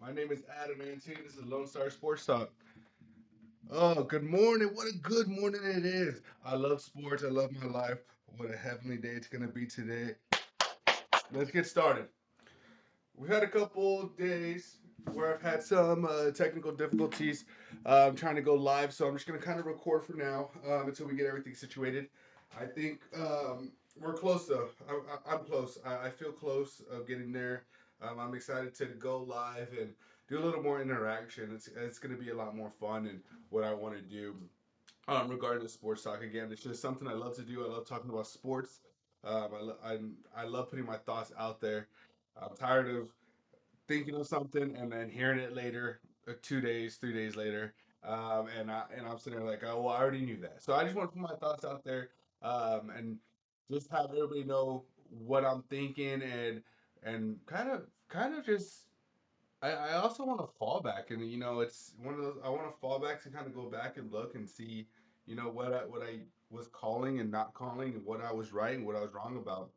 My name is Adam Antine. This is LoneStar Sports Talk. Oh, good morning. What a good morning it is. I love sports. I love my life. What a heavenly day it's going to be today. Let's get started. We've had a couple days where I've had some technical difficulties trying to go live, so I'm just going to kind of record for now until we get everything situated. I think we're close, though. I'm close. I feel close of getting there. I'm excited to go live and do a little more interaction. It's going to be a lot more fun and what I want to do regarding the sports talk. Again, it's just something I love to do. I love talking about sports. I love putting my thoughts out there. I'm tired of thinking of something and then hearing it later, 2 days, 3 days later, and I'm sitting there like, oh well, I already knew that. So I just want to put my thoughts out there, and just have everybody know what I'm thinking and kind of just. I also want to fall back, and it's one of those. I want to fall back to kind of go back and look and see, what I was calling and not calling, and what I was right and what I was wrong about.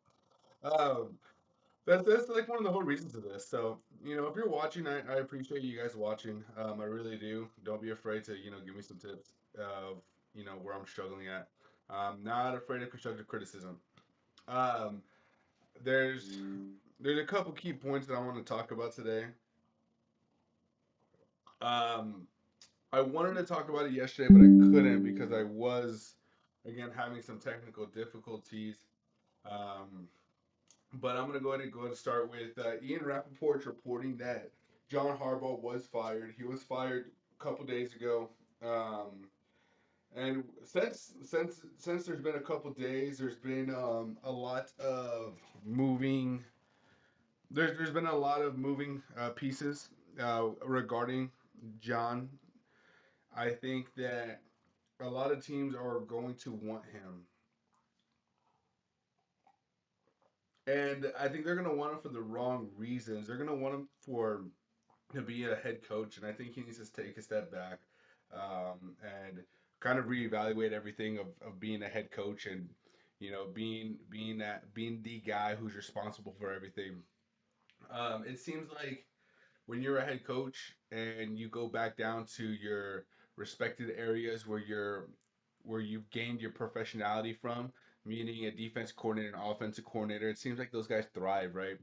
Um, that's like one of the whole reasons of this. So, if you're watching, I appreciate you guys watching. I really do. Don't be afraid to, give me some tips of, where I'm struggling at. I'm not afraid of constructive criticism. Um, there's there's a couple key points that I want to talk about today. Um, I wanted to talk about it yesterday, but I couldn't because I was again having some technical difficulties. Um, But I'm going to go ahead and start with Ian Rappaport's reporting that John Harbaugh was fired. He was fired a couple days ago. Um, and since there's been a couple days, there's been a lot of moving. There's been a lot of moving pieces regarding John. I think that a lot of teams are going to want him, and I think they're going to want him for the wrong reasons. They're going to want him for to be a head coach, and I think he needs to take a step back and kind of reevaluate everything of being a head coach and being the guy who's responsible for everything. It seems like when you're a head coach and you go back down to your respected areas where you've gained your professionality from, meaning a defense coordinator and offensive coordinator, it seems like those guys thrive, right?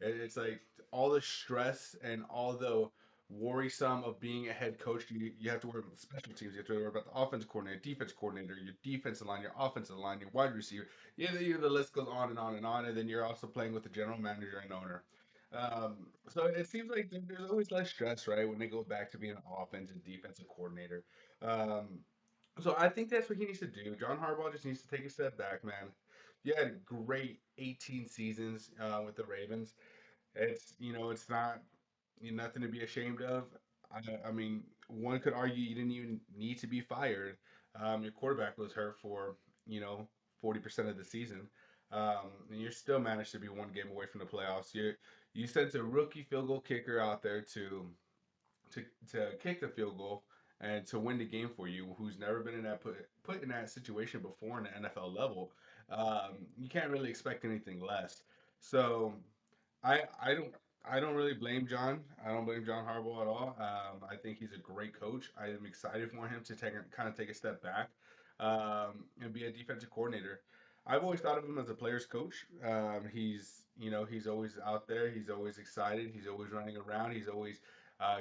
It's like all the stress and all the worrisome of being a head coach. You have to worry about the special teams. You have to worry about the offensive coordinator, defense coordinator, your defensive line, your offensive line, your wide receiver. The list goes on and on and on. And then you're also playing with the general manager and owner. So it seems like there's always less stress, right, when they go back to being an offense and defensive coordinator. Um, so I think that's what he needs to do. John Harbaugh just needs to take a step back, man. You had a great 18 seasons with the Ravens. It's not nothing to be ashamed of. I mean, one could argue you didn't even need to be fired. Your quarterback was hurt for you know 40% of the season, and you still managed to be one game away from the playoffs. You sent a rookie field goal kicker out there to to kick the field goal and to win the game for you, who's never been in that put in that situation before in the NFL level. You can't really expect anything less. So I don't really blame John. I don't blame John Harbaugh at all. I think he's a great coach. I am excited for him to take a step back and be a defensive coordinator. I've always thought of him as a player's coach. He's always out there. He's always excited. He's always running around. He's always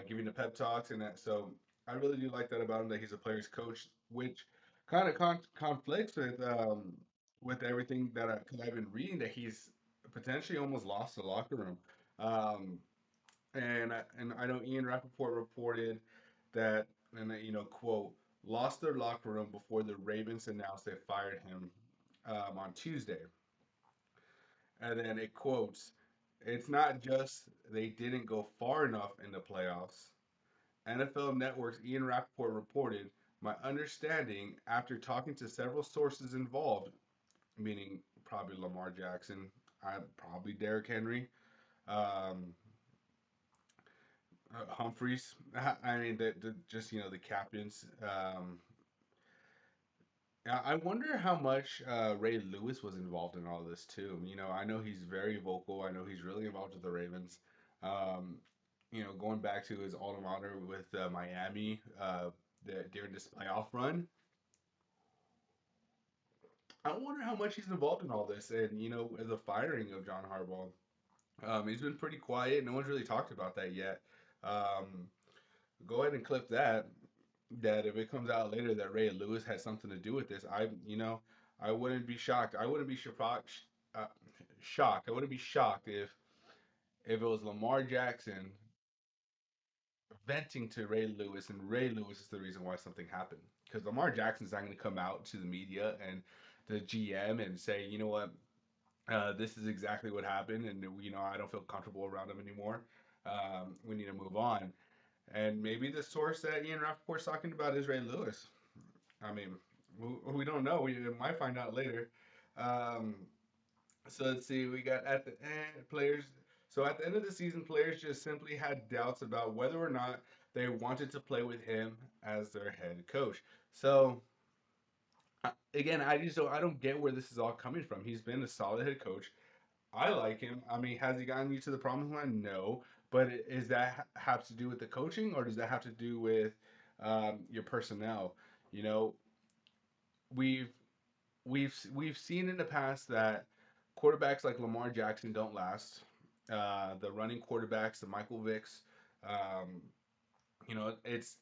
giving the pep talks and that. So I really do like that about him that he's a player's coach, which kind of conflicts with everything that cause I've been reading that he's potentially almost lost the locker room. Um, and I know Ian Rappaport reported that, and quote, lost their locker room before the Ravens announced they fired him on Tuesday. And then it quotes, it's not just they didn't go far enough in the playoffs. NFL Network's Ian Rappaport reported, my understanding after talking to several sources involved, meaning probably Lamar Jackson, probably Derrick Henry, um, Humphreys. I mean, just the captains. I wonder how much Ray Lewis was involved in all this too. I know he's very vocal. I know he's really involved with the Ravens. Um, going back to his alma mater with Miami during this playoff run. I wonder how much he's involved in all this, and the firing of John Harbaugh. He's been pretty quiet. No one's really talked about that yet. Um, Go ahead and clip that. That if it comes out later that Ray Lewis had something to do with this, I wouldn't be shocked. I wouldn't be uh, shocked. I wouldn't be shocked if it was Lamar Jackson venting to Ray Lewis, and Ray Lewis is the reason why something happened. Because Lamar Jackson's not going to come out to the media and the GM and say, you know what, this is exactly what happened, and I don't feel comfortable around him anymore. We need to move on. And maybe the source that Ian Rappaport's talking about is Ray Lewis. I mean, we don't know. We might find out later. Um, so let's see. We got at the end players. So at the end of the season, players just simply had doubts about whether or not they wanted to play with him as their head coach. So again, I don't get where this is all coming from. He's been a solid head coach. I like him. I mean, has he gotten you to the promised land? No. But is that have to do with the coaching, or does that have to do with your personnel? You know, we've we've seen in the past that quarterbacks like Lamar Jackson don't last. The running quarterbacks, the Michael Vicks, um, it's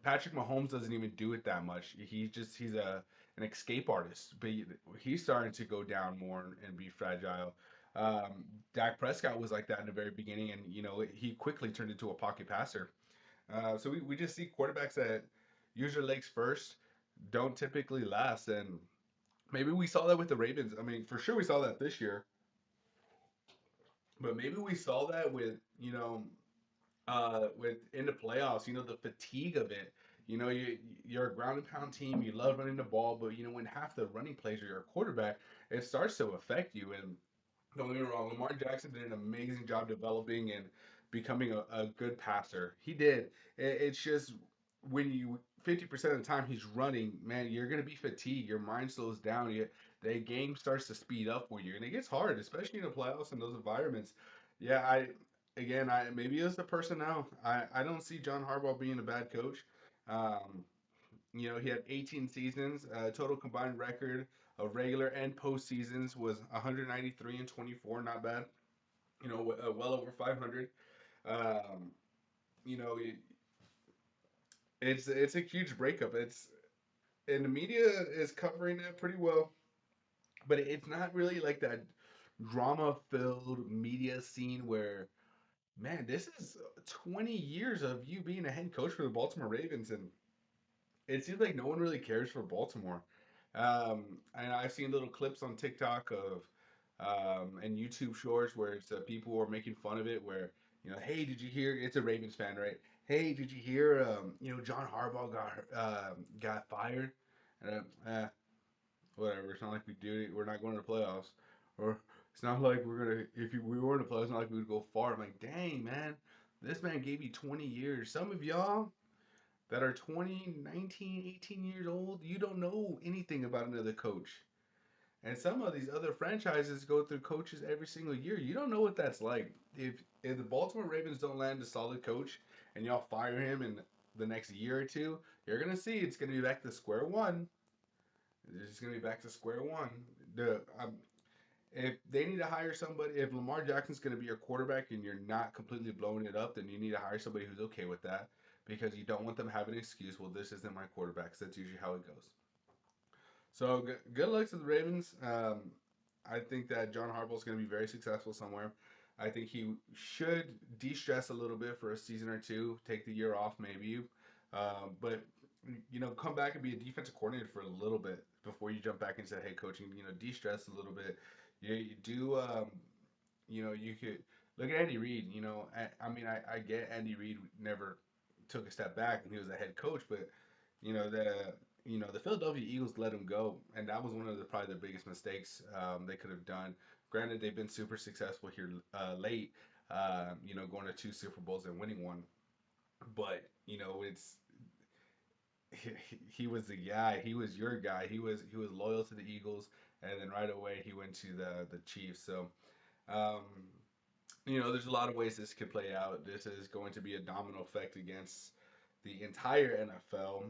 Patrick Mahomes doesn't even do it that much. He's an escape artist, but he's starting to go down more and be fragile. Dak Prescott was like that in the very beginning, and he quickly turned into a pocket passer. So we just see quarterbacks that use their legs first don't typically last, and maybe we saw that with the Ravens. I mean, for sure we saw that this year, but maybe we saw that with in the playoffs, the fatigue of it. You're a ground and pound team. You love running the ball, but when half the running plays are your quarterback, it starts to affect you. And don't get me wrong, Lamar Jackson did an amazing job developing and becoming a good passer. He did. It's just when you 50% of the time he's running, man, you're gonna be fatigued. Your mind slows down. The game starts to speed up for you, and it gets hard, especially in the playoffs and those environments. Yeah, I maybe it's the personnel. I don't see John Harbaugh being a bad coach. Um, he had 18 seasons. Total combined record of regular and postseasons was 193 and 24. Not bad. Well over 500. Um, you know, it's a huge breakup. And the media is covering it pretty well, but it's not really like that drama-filled media scene where, man, this is 20 years of you being a head coach for the Baltimore Ravens, and it seems like no one really cares for Baltimore. And I've seen little clips on TikTok of and YouTube shorts where it's people are making fun of it. Where hey, did you hear? It's a Ravens fan, right? Hey, did you hear? John Harbaugh got fired, and whatever. It's not like we do. We're not going to the playoffs, or it's not like we're gonna. If we were in the playoffs, it's not like we would go far. I'm like, dang man, this man gave you 20 years. Some of y'all that are 20, 19, 18 years old, you don't know anything about another coach. And some of these other franchises go through coaches every single year. You don't know what that's like. If the Baltimore Ravens don't land a solid coach and y'all fire him in the next year or two, you're gonna see it's gonna be back to square one. It's gonna be back to square one. The If they need to hire somebody, if Lamar Jackson's going to be your quarterback and you're not completely blowing it up, then you need to hire somebody who's okay with that because you don't want them having an excuse. Well, this isn't my quarterback. 'Cause that's usually how it goes. So good luck to the Ravens. I think that John Harbaugh is going to be very successful somewhere. I think he should de-stress a little bit for a season or two, take the year off maybe, but come back and be a defensive coordinator for a little bit before you jump back into head coaching. De-stress a little bit. You do. You could look at Andy Reid. I get Andy Reid never took a step back and he was a head coach, but you know the the Philadelphia Eagles let him go, and that was one of the probably the biggest mistakes they could have done. Granted, they've been super successful here late, going to two Super Bowls and winning one, but it's he was the guy. He was your guy. He was loyal to the Eagles, and then right away he went to the Chiefs. So um, There's a lot of ways this could play out. This is going to be a domino effect against the entire NFL,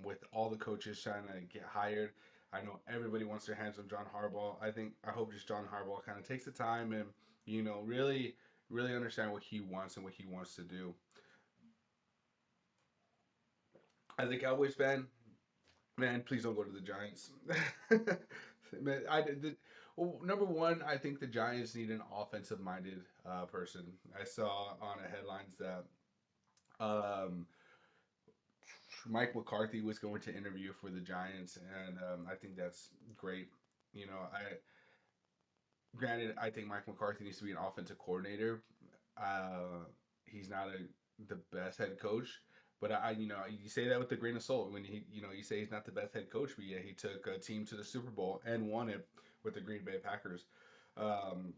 with all the coaches trying to get hired. I know everybody wants their hands on John Harbaugh. I hope just John Harbaugh kind of takes the time and really really understand what he wants and what he wants to do. As a Cowboys fan, man, please don't go to the Giants. Man, well, number one, I think the Giants need an offensive minded person. I saw on a headlines that um, Mike McCarthy was going to interview for the Giants, and I think that's great. I granted I think Mike McCarthy needs to be an offensive coordinator. He's not the best head coach, but you say that with a grain of salt when you say he's not the best head coach, but yeah, he took a team to the Super Bowl and won it with the Green Bay Packers. Um,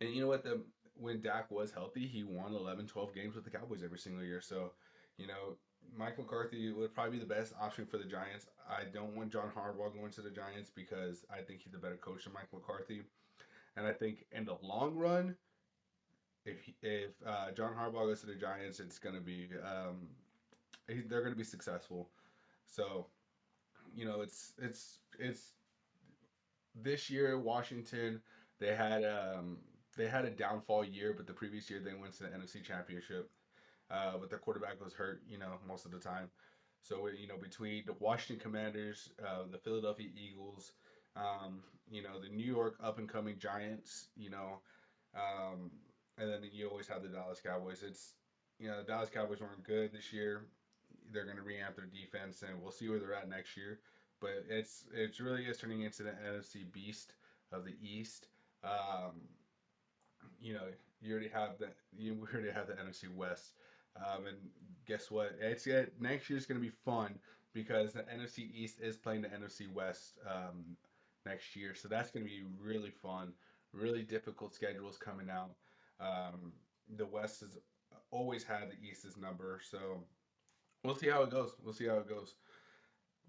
and you know what? When Dak was healthy, he won 11, 12 games with the Cowboys every single year. So, you know, Mike McCarthy would probably be the best option for the Giants. I don't want John Harbaugh going to the Giants because I think he's a better coach than Mike McCarthy. And I think in the long run, if John Harbaugh goes to the Giants, it's going to be they're going to be successful. So it's this year Washington they had um, they had a downfall year, but the previous year they went to the NFC Championship. But their quarterback was hurt, most of the time. So between the Washington Commanders, the Philadelphia Eagles, the New York up and coming Giants, um, and then you always have the Dallas Cowboys. The Dallas Cowboys weren't good this year. They're going to reamp their defense, and we'll see where they're at next year. But it's really is turning into the NFC beast of the East. Um, you know, you already have the NFC West, and guess what? Next year's going to be fun because the NFC East is playing the NFC West next year, so that's going to be really fun. Really difficult schedules coming out. Um, the West has always had the East's number, so we'll see how it goes. We'll see how it goes.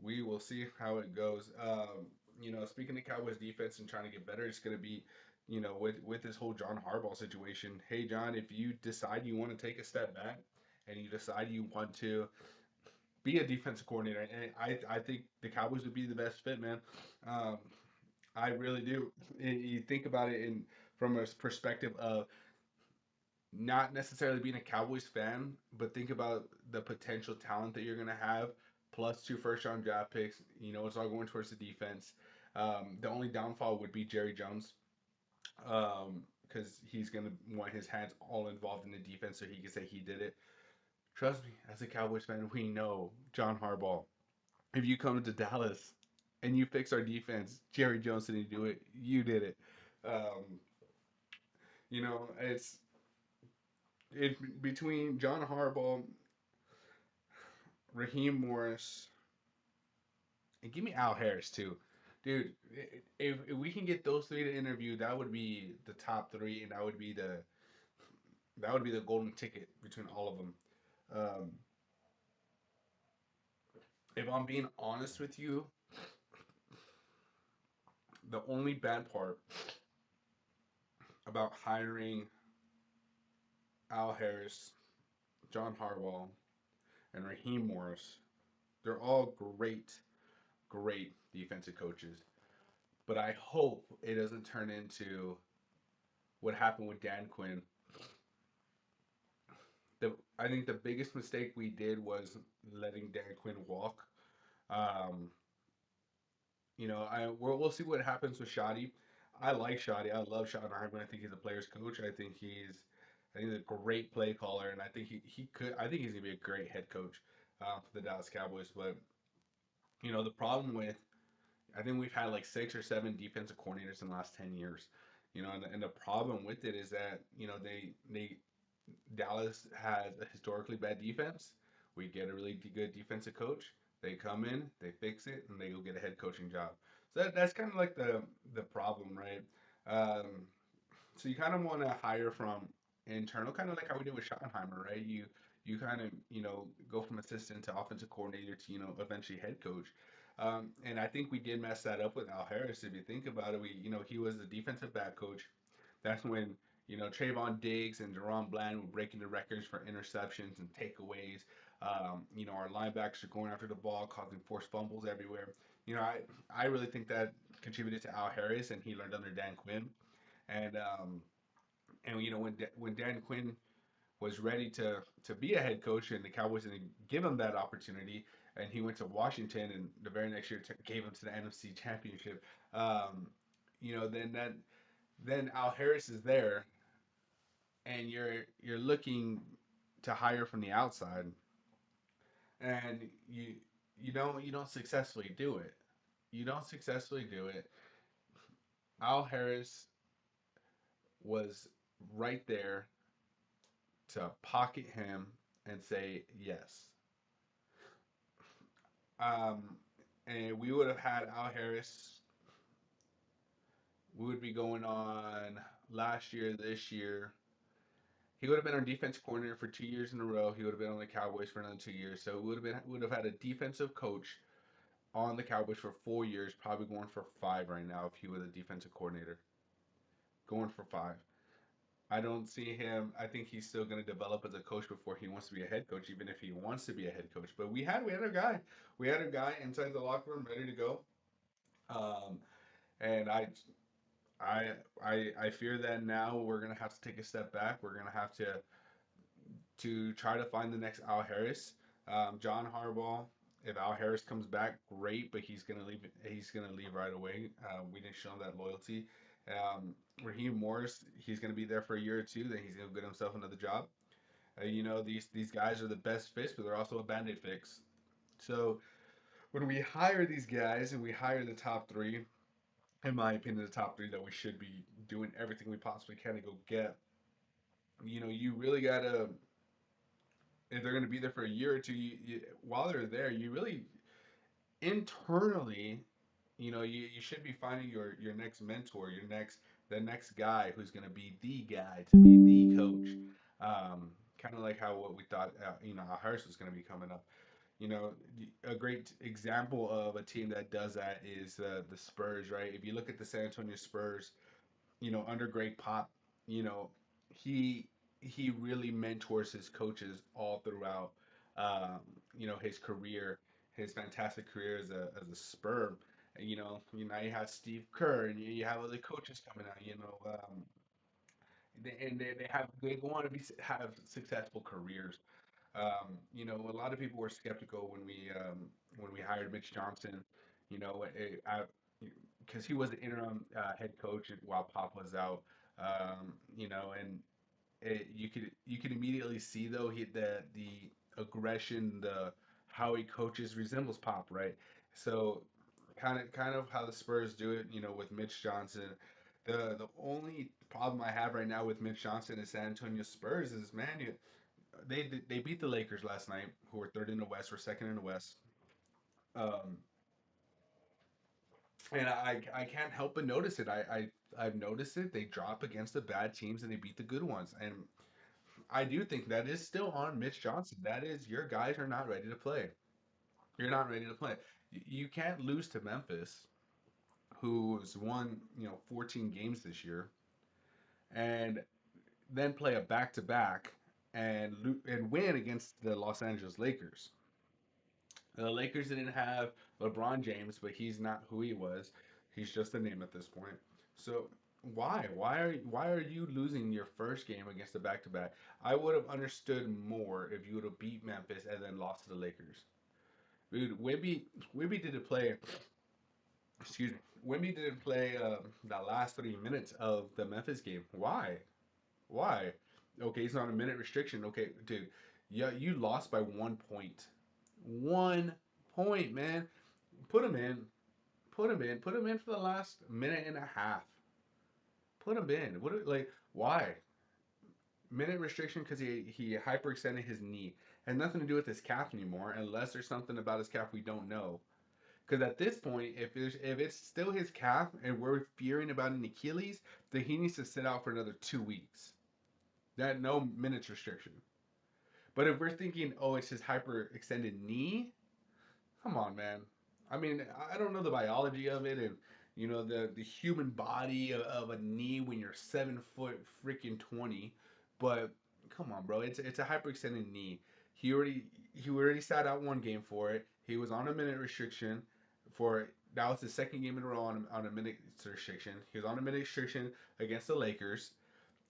We will see how it goes. Speaking of Cowboys defense and trying to get better, it's going to be, with this whole John Harbaugh situation. Hey, John, if you decide you want to take a step back and you decide you want to be a defensive coordinator, and I think the Cowboys would be the best fit, man. Um, I really do. You think about it from a perspective of not necessarily being a Cowboys fan, but think about the potential talent that you're going to have, plus two first round draft picks. It's all going towards the defense. The only downfall would be Jerry Jones, because he's going to want his hands all involved in the defense so he can say he did it. Trust me, as a Cowboys fan, we know John Harbaugh. If you come to Dallas and you fix our defense, Jerry Jones didn't do it. You did it. Um, it's between John Harbaugh, Raheem Morris, and give me Al Harris too, dude. If we can get those three to interview, that would be the top three, and that would be the golden ticket between all of them. Um, if I'm being honest with you, the only bad part about hiring Al Harris, John Harbaugh, and Raheem Morris, they're all great, great defensive coaches. But I hope it doesn't turn into what happened with Dan Quinn. I think the biggest mistake we did was letting Dan Quinn walk. Um, we'll see what happens with Shoddy. I like Shoddy. I love Schottenheimer. I think he's a player's coach. I think he's a great play caller, and I think he could. I think he's gonna be a great head coach for the Dallas Cowboys. But the problem with I think we've had like six or seven defensive coordinators in the last 10 years. And the problem with it is that they Dallas has a historically bad defense. We get a really good defensive coach. They come in, they fix it, and they go get a head coaching job. So that's kind of like the problem, right? Um, so you kind of want to hire from internal, kind of like how we did with Schottenheimer, right? You kind of go from assistant to offensive coordinator to eventually head coach. And I think we did mess that up with Al Harris. If you think about it, he was the defensive back coach. That's when Trayvon Diggs and Deron Bland were breaking the records for interceptions and takeaways. Our linebackers are going after the ball, causing forced fumbles everywhere. I really think that contributed to Al Harris, and he learned under Dan Quinn. And when Dan Quinn was ready to be a head coach, and the Cowboys didn't give him that opportunity, and he went to Washington, and the very next year gave him to the NFC Championship. Um, then Al Harris is there, and you're looking to hire from the outside, and you don't successfully do it. You don't successfully do it. Al Harris was right there to pocket him and say yes. Um, and we would have had Al Harris. We would be going on last year, this year. He would have been our defense coordinator for 2 years in a row. He would have been on the Cowboys for another 2 years. So we would have had a defensive coach on the Cowboys for 4 years, probably going for five right now if he was a defensive coordinator. Going for five. I don't see him. I think he's still going to develop as a coach before he wants to be a head coach, even if he wants to be a head coach. But we had a guy. We had a guy inside the locker room ready to go. Um, and I fear that now we're gonna have to take a step back. We're gonna have to try to find the next Al Harris. John Harbaugh. If Al Harris comes back, great, but he's gonna leave. He's gonna leave right away. We didn't show him that loyalty. Raheem Morris, he's gonna be there for a year or two. Then he's gonna get himself another job. These guys are the best fits, but they're also a band-aid fix. So when we hire these guys and we hire the top three, in my opinion, the top three that we should be doing everything we possibly can to go get. You really gotta, if they're gonna be there for a year or two, while they're there, you really internally, you should be finding your next mentor, the next guy who's gonna be the guy to be the coach. Kind of like how what we thought, how Harris was gonna be coming up. You know, a great example of a team that does that is the Spurs, right? If you look at the San Antonio Spurs, under Greg Pop, you know, he he really mentors his coaches all throughout, um, his career, his fantastic career as a Spur. And, now you have Steve Kerr, and you have other coaches coming out. They go on to have successful careers. A lot of people were skeptical when we hired Mitch Johnson. You know, because he was the interim head coach while Pop was out. And you could immediately see though the aggression, the how he coaches resembles Pop, right? So kind of how the Spurs do it, with Mitch Johnson. The only problem I have right now with Mitch Johnson and San Antonio Spurs is, man, they beat the Lakers last night, who were third in the West or second in the West. Um, and I can't help but notice it. I've noticed it. They drop against the bad teams and they beat the good ones. And I do think that is still on Mitch Johnson. That is, your guys are not ready to play. You're not ready to play. You can't lose to Memphis, who's won 14 games this year, and then play a back to back and win against the Los Angeles Lakers. The Lakers didn't have LeBron James, but he's not who he was. He's just a name at this point. So why? Why are you losing your first game against the back to back? I would have understood more if you would have beat Memphis and then lost to the Lakers. Dude, Wimby didn't play. Excuse me. Wimby didn't play the last 3 minutes of the Memphis game. Why? Why? Okay, he's on a minute restriction. Okay, dude. Yeah, you lost by 1 point. 1 point, man. Put him in. Put him in. Put him in for the last minute and a half. Put him in. Why? Minute restriction because he hyperextended his knee. Has nothing to do with his calf anymore, unless there's something about his calf we don't know. Because at this point, if it's still his calf and we're fearing about an Achilles, then he needs to sit out for another 2 weeks. That no minutes restriction. But if we're thinking, oh, it's his hyperextended knee, come on, man. I mean, I don't know the biology of it, and the human body of a knee when you're 7 foot freaking 20. But come on, bro, it's a hyperextended knee. He already he already sat out one game for it. He was on a minute restriction for that was his second game in a row on a minute restriction. He was on a minute restriction against the Lakers.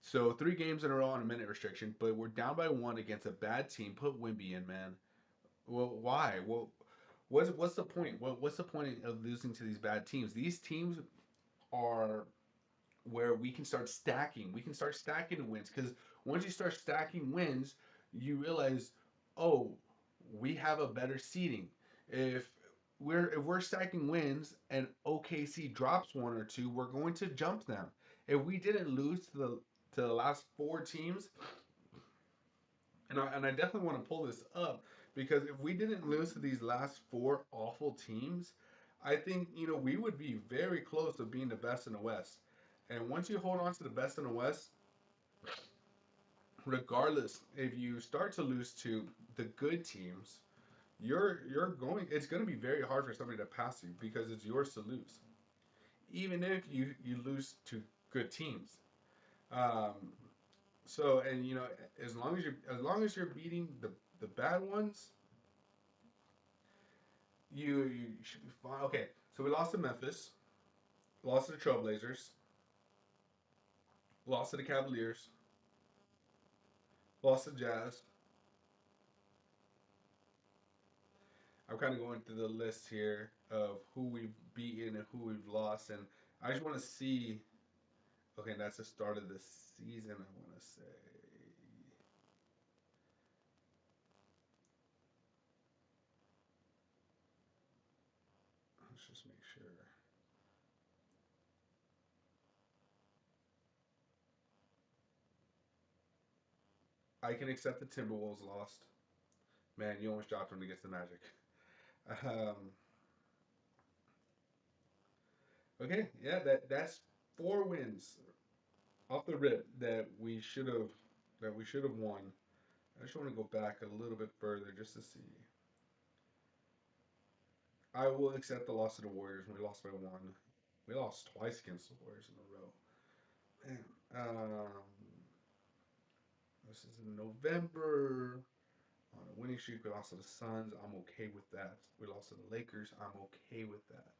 So 3 games in a row on a minute restriction, but we're down by one against a bad team. Put Wimby in, man. Well, why? Well, what's the point? What's the point of losing to these bad teams? These teams are where we can start stacking. We can start stacking wins because once you start stacking wins, you realize, oh, we have a better seeding. If if we're stacking wins and OKC drops one or two, we're going to jump them. If we didn't lose to the last 4 teams, and I definitely want to pull this up because if we didn't lose to these last 4 awful teams, I think we would be very close to being the best in the West. And once you hold on to the best in the West, regardless if you start to lose to the good teams, you're going. It's going to be very hard for somebody to pass you because it's yours to lose, even if you lose to good teams. Um, so and as long as you're beating the bad ones, you should be fine. Okay, so we lost to Memphis, lost to the Trailblazers, lost to the Cavaliers, lost to Jazz. I'm kind of going through the list here of who we've beaten and who we've lost, and I just want to see. Okay, that's the start of the season. I want to say. Let's just make sure. I can accept the Timberwolves lost. Man, you almost dropped them against the Magic. Um, okay, yeah, that's 4 wins off the rip that we should have won. I just want to go back a little bit further just to see. I will accept the loss to the Warriors. We lost by one. We lost twice against the Warriors in a row. Man, this is in November on a winning streak. We lost to the Suns. I'm okay with that. We lost to the Lakers. I'm okay with that.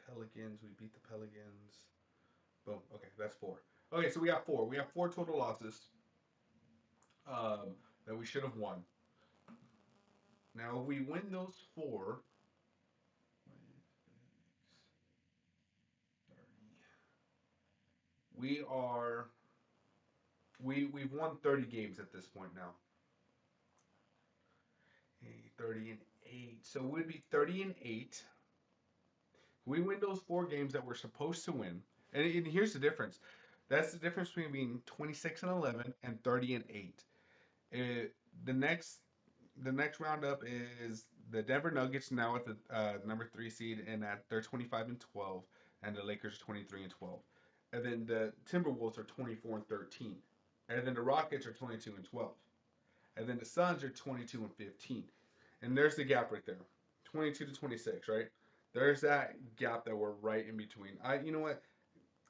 Pelicans. We beat the Pelicans. Boom. Okay, that's 4. Okay, so we got 4. We have 4 total losses that we should have won. Now, if we win those 4, we are we've won 30 games at this point now. 30-8. So we'd be 30-8. We win those 4 games that we're supposed to win. And here's the difference. That's the difference between being 26-11 and 30-8. It, the next the next roundup is the Denver Nuggets now at the number 3 seed and they're 25-12, and the Lakers are 23-12, and then the Timberwolves are 24-13, and then the Rockets are 22-12, and then the Suns are 22-15, and there's the gap right there, 22-26, right? There's that gap that we're right in between. You know what?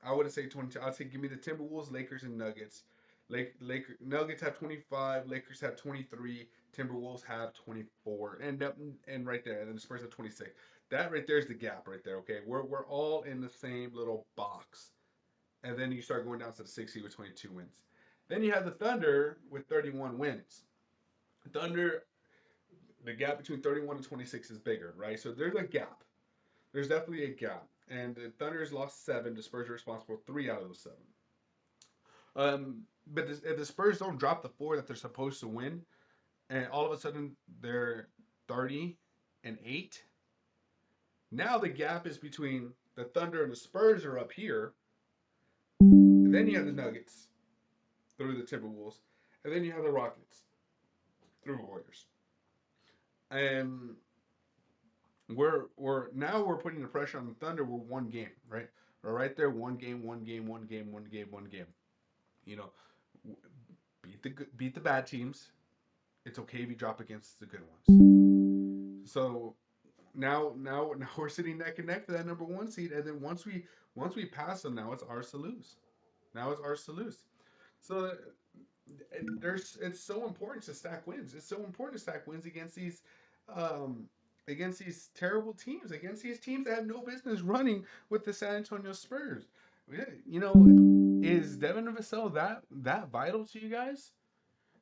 I would say 22. I'd say give me the Timberwolves, Lakers, and Nuggets. Nuggets have 25, Lakers have 23, Timberwolves have 24, and right there, and then the Spurs have 26. That right there is the gap right there. Okay, we're all in the same little box, and then you start going down to the 60 with 22 wins. Then you have the Thunder with 31 wins. Thunder, the gap between 31 and 26 is bigger, right? So there's a gap. There's definitely a gap. And the Thunder's lost 7. The Spurs are responsible for 3 out of those 7. But if the Spurs don't drop the 4 that they're supposed to win, and all of a sudden they're 30-8, now the gap is between the Thunder and the Spurs are up here. And then you have the Nuggets through the Timberwolves, and then you have the Rockets through the Warriors. And we're putting the pressure on the Thunder. We're 1 game, right? We're right there, 1 game, 1 game, 1 game, 1 game, 1 game. You know, beat the bad teams. It's okay if you drop against the good ones. So now we're sitting neck and neck for that number one seed, and then once we pass them, now it's ours to lose. Now it's ours to lose. So it's so important to stack wins. It's so important to stack wins um, against these terrible teams, against these teams that have no business running with the San Antonio Spurs. Yeah, is Devin Vassell that vital to you guys?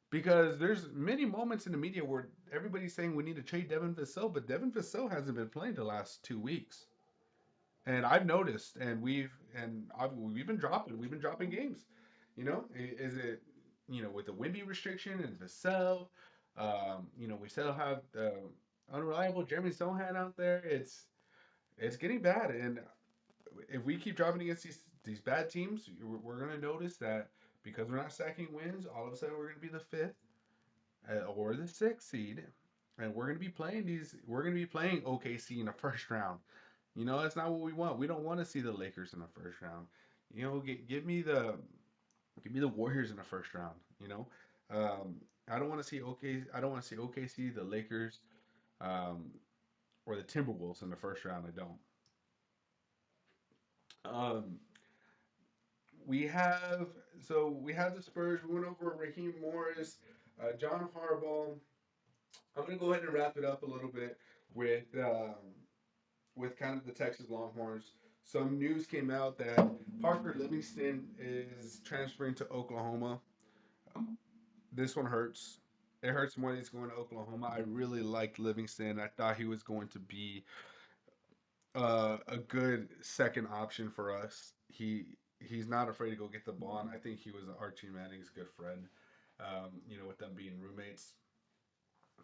Because there's many moments in the media where everybody's saying we need to trade Devin Vassell, but Devin Vassell hasn't been playing the last 2 weeks, and I've noticed, and we've been dropping games. Is it with the Wimby restriction and Vassell? We still have the unreliable Jeremy Sohan out there. It's getting bad, and if we keep dropping against these bad teams, we're gonna notice that because we're not stacking wins, all of a sudden we're gonna be the fifth or the sixth seed, and We're gonna be playing OKC in the first round. That's not what we want. We don't want to see the Lakers in the first round. Give me the Warriors in the first round. I don't want to see I don't want to see OKC, the Lakers, um, or the Timberwolves in the first round. I don't. Um, we have we have the Spurs. We went over Raheem Morris, John Harbaugh. I'm gonna go ahead and wrap it up a little bit with kind of the Texas Longhorns. Some news came out that Parker Livingston is transferring to Oklahoma. This one hurts. It hurts more that he's going to Oklahoma. I really liked Livingston. I thought he was going to be a good second option for us. He's not afraid to go get the ball. And I think he was Archie Manning's good friend. With them being roommates.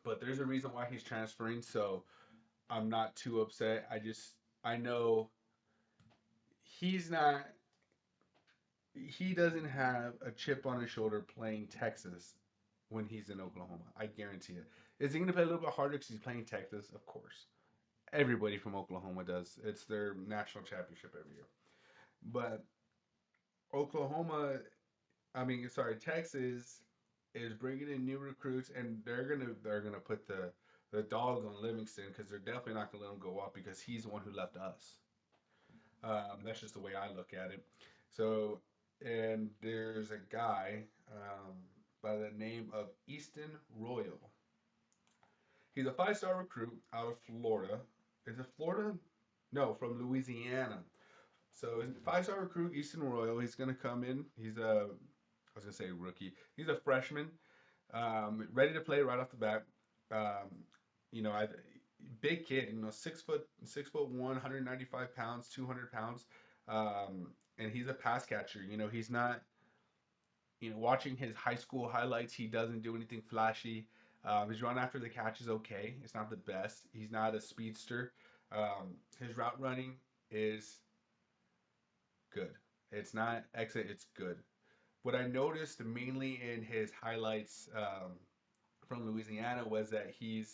But there's a reason why he's transferring, so I'm not too upset. I know he's not he doesn't have a chip on his shoulder playing Texas when he's in Oklahoma. I guarantee it. Is he going to play a little bit harder because he's playing Texas? Of course. Everybody from Oklahoma does. It's their national championship every year. But Oklahoma, I mean, sorry, Texas is bringing in new recruits, and they're gonna put the dogs on Livingston because they're definitely not gonna let him go up because he's the one who left us. That's just the way I look at it. So, and there's a guy by the name of Easton Royal. He's a five-star recruit out of Florida. Is it Florida? No, from Louisiana. So, five-star recruit Easton Royal. He's gonna come in. I was gonna say rookie. He's a freshman, ready to play right off the bat. Um, I big kid. 6'1", 195 pounds, 200 pounds, and he's a pass catcher. He's not. Watching his high school highlights, he doesn't do anything flashy. His run after the catch is okay. It's not the best. He's not a speedster. His route running is good. It's not excellent. It's good. What I noticed mainly in his highlights from Louisiana was that he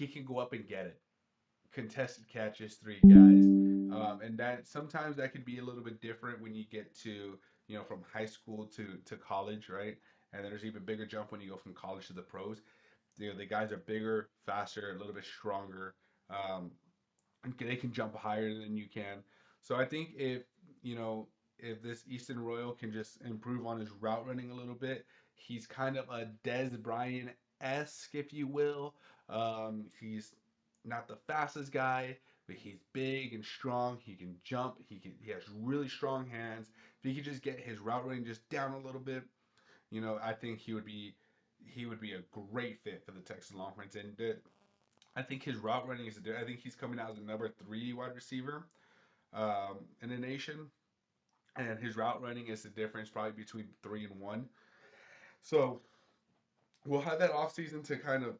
can go up and get it. Contested catches, three guys, and that sometimes that can be a little bit different when you get to from high school to college, right? And then there's even bigger jump when you go from college to the pros. The guys are bigger, faster, a little bit stronger. Um, they can jump higher than you can. So I think you know if this Easton Royal can just improve on his route running a little bit, he's kind of a Des Bryant esque, if you will. He's not the fastest guy, but he's big and strong. He can jump. He has really strong hands. If he could just get his route running just down a little bit, I think he would be a great fit for the Texas Longhorns. And I think his route running is. I think he's coming out as the number three wide receiver in the nation, and his route running is the difference probably between three and one. So we'll have that off season to kind of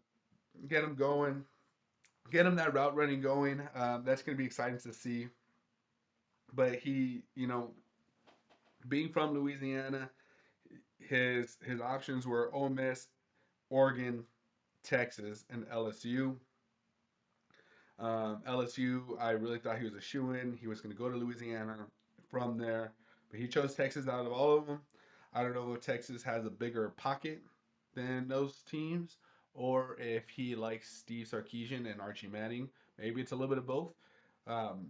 get him going, get him that route running going. That's going to be exciting to see. But being from Louisiana, his options were Ole Miss, Oregon, Texas, and LSU. LSU, I really thought he was a shoe in. He was going to go to Louisiana from there, but he chose Texas out of all of them. I don't know if Texas has a bigger pocket than those teams, or if he likes Steve Sarkisian and Archie Manning. Maybe it's a little bit of both. Um,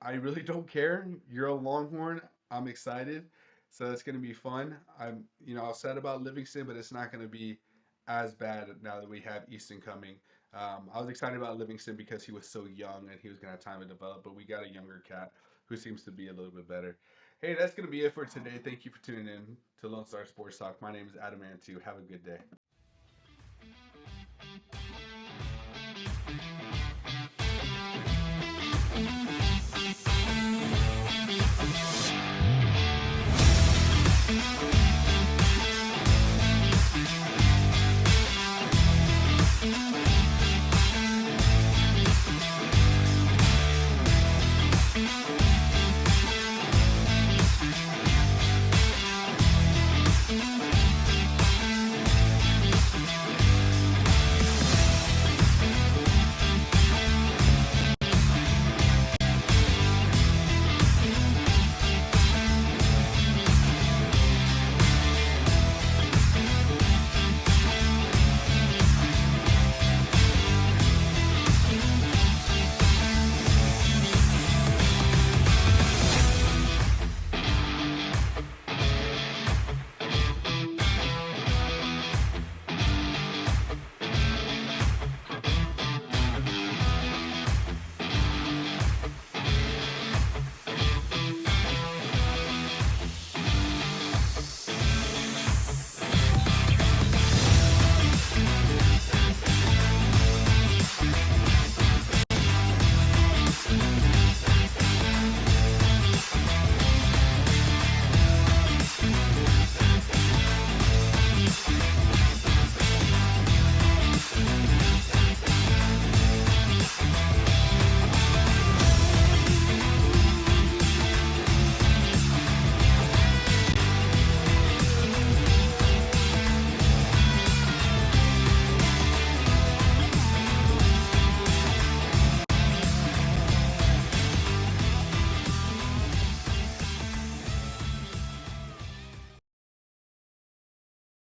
I really don't care. You're a Longhorn. I'm excited. So it's going to be fun. I'm sad about Livingston, but it's not going to be as bad now that we have Easton coming. I was excited about Livingston because he was so young and he was going to have time to develop, but we got a younger cat who seems to be a little bit better. Hey, that's going to be it for today. Thank you for tuning in to Lone Star Sports Talk. My name is Adam Antu. Have a good day.